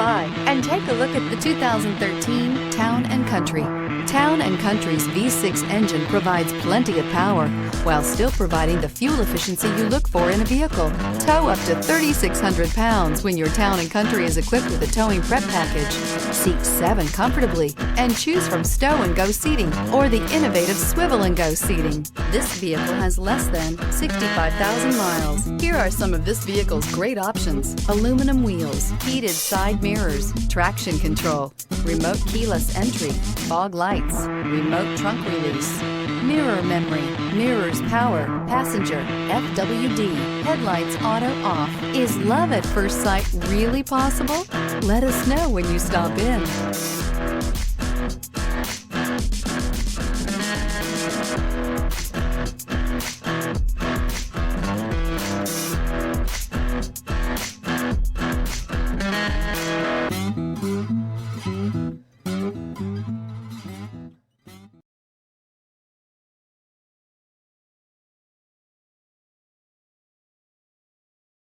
by and take a look at the 2013 Town & Country. Town & Country's V6 engine provides plenty of power while still providing the fuel efficiency you look for in a vehicle. Tow up to 3,600 pounds when your Town & Country is equipped with a towing prep package. Seat 7 comfortably and choose from stow and go seating or the innovative swivel and go seating. This vehicle has less than 65,000 miles. Here are some of this vehicle's great options: aluminum wheels, heated side mirrors, traction control, remote keyless entry, fog lights, remote trunk release, mirror memory, mirrors power, passenger, FWD, headlights auto off. Is love at first sight really possible? Let us know when you stop in.